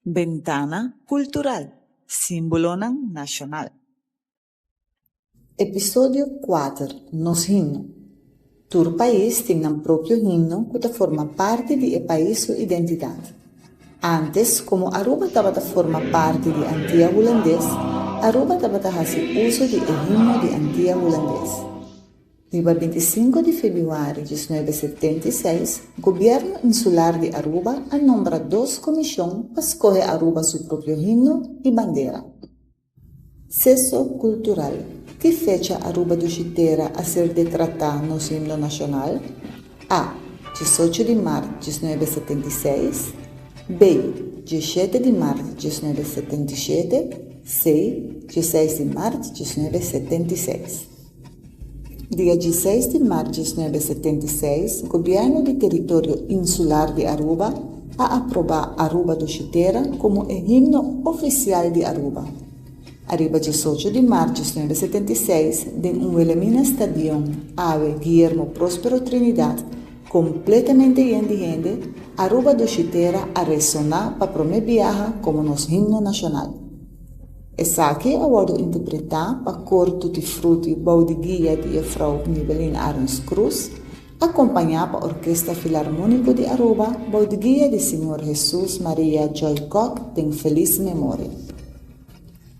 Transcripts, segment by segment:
Bentana Cultural, Simbolo Nacional. Episodio cuater, Nos Himno. Tur país tem um próprio himno que forma parte do país sua identidade. Antes, como Aruba estava forma parte de antiga holandês, Aruba estava fazendo uso do himno de antiga holandês. No 25 de fevereiro de 1976, o governo insular de Aruba nombra duas comissões para escolher Aruba seu próprio himno e bandeira. Sesso cultural. Que fecha Aruba do Chiteira a ser de tratar Nos Himno Nacional? A. 18 de março de 1976. B. 17 de março de 1977. C. 16 de março de 1976. Dia 16 de março de 1976, o governo do território insular de Aruba a aprovar Aruba do Chiteira como o himno oficial de Aruba. Arriba 18 de março de 1976, em Elimina Stadium, Ave Guillermo Próspero Trinidad, completamente lleno de gente, Aruba do Chiteira a ressonar para primeira viagem como Nos Himno Nacional. Essa aqui eu vou interpretar para cor Tutti Frutti Baudigia de Frau Nivelin Arons Cruz, acompanhar para a Orquestra Filarmônica de Aruba, Baudigia de Senhor Jesus Maria Joy Koch, tem feliz memória.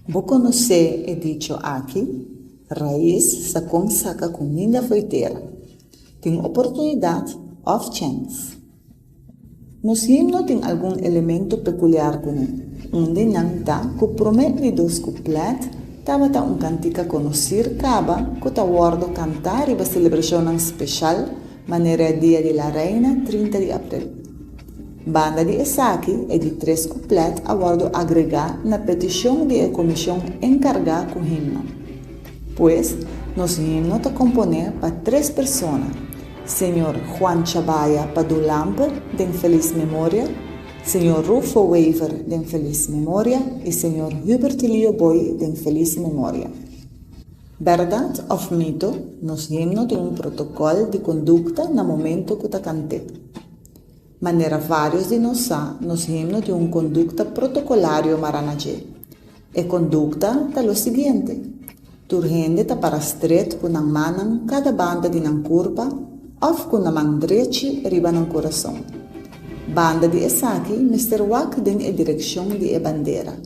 Vou conhecer e dicho aqui, raiz sa com saca com linda feiteira. Tem oportunidade of chance. Nos himno tem algum elemento peculiar com ele. Onde não está, que promete de dois couplets, estava cantica conhecer caba, que está guardo cantar e a celebração especial, maneira dia de la reina, 30 de abril. Banda de Esaki é de 3 couplets a guardo agregar na petição de comissão encarregada com o himno. Pois, nos himno está componer para 3 pessoas, Senhor Juan Chabaya Padulampe, de feliz memória, Senhor Rufo Weaver, de feliz memória, e Senhor Hubert Leo Boy, de feliz memória. Verdade ou mito, nos himno tem protocolo de conduta no momento que está cantando. Maneira vários de nós, nos himno tem conduta protocolário maranajé. E conduta está o seguinte: turgente está para estreito com a mão cada banda de na curva, ou com a mão direita riba no coração. Banda de Esaki, Mr. Wack tem a direção de a bandeira.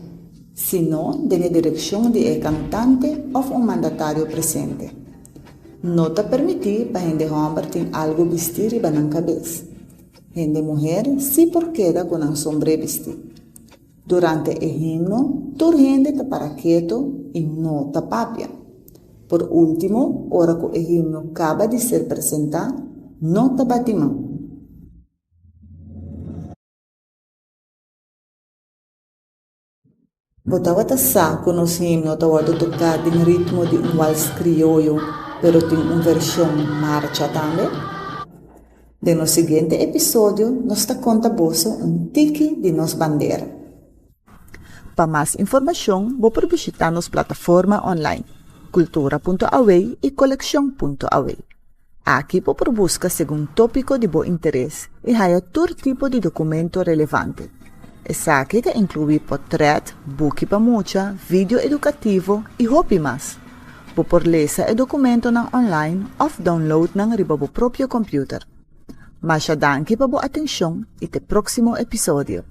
Se não, tem a direção de a cantante ou mandatário presente. Não está permitido para gente homem ter algo vestir riba na cabeça. Gente mulher, se por queda com um sombrero vestido. Durante o himno, toda gente está para quieto e não está papia. Por último, hora que o himno acaba de ser apresentado, não está batimão. Botava taça com os himnos estava tocar em ritmo de vals criollo, pero tem uma versão marcha também. No seguinte episódio, nós te conta tiki de nos bandeira. Para mais informação, vou visitar nossa plataforma online, cultura.away e coleção.away. Aqui vou buscar segundo tópico de bom interesse e há todo tipo de documento relevante. Essa aqui inclui portrait, book para mucha, vídeo educativo e hobby mais. Vou por ler o documento online ou download na riba do próprio computer. Mas danke para a atenção e até o próximo episódio.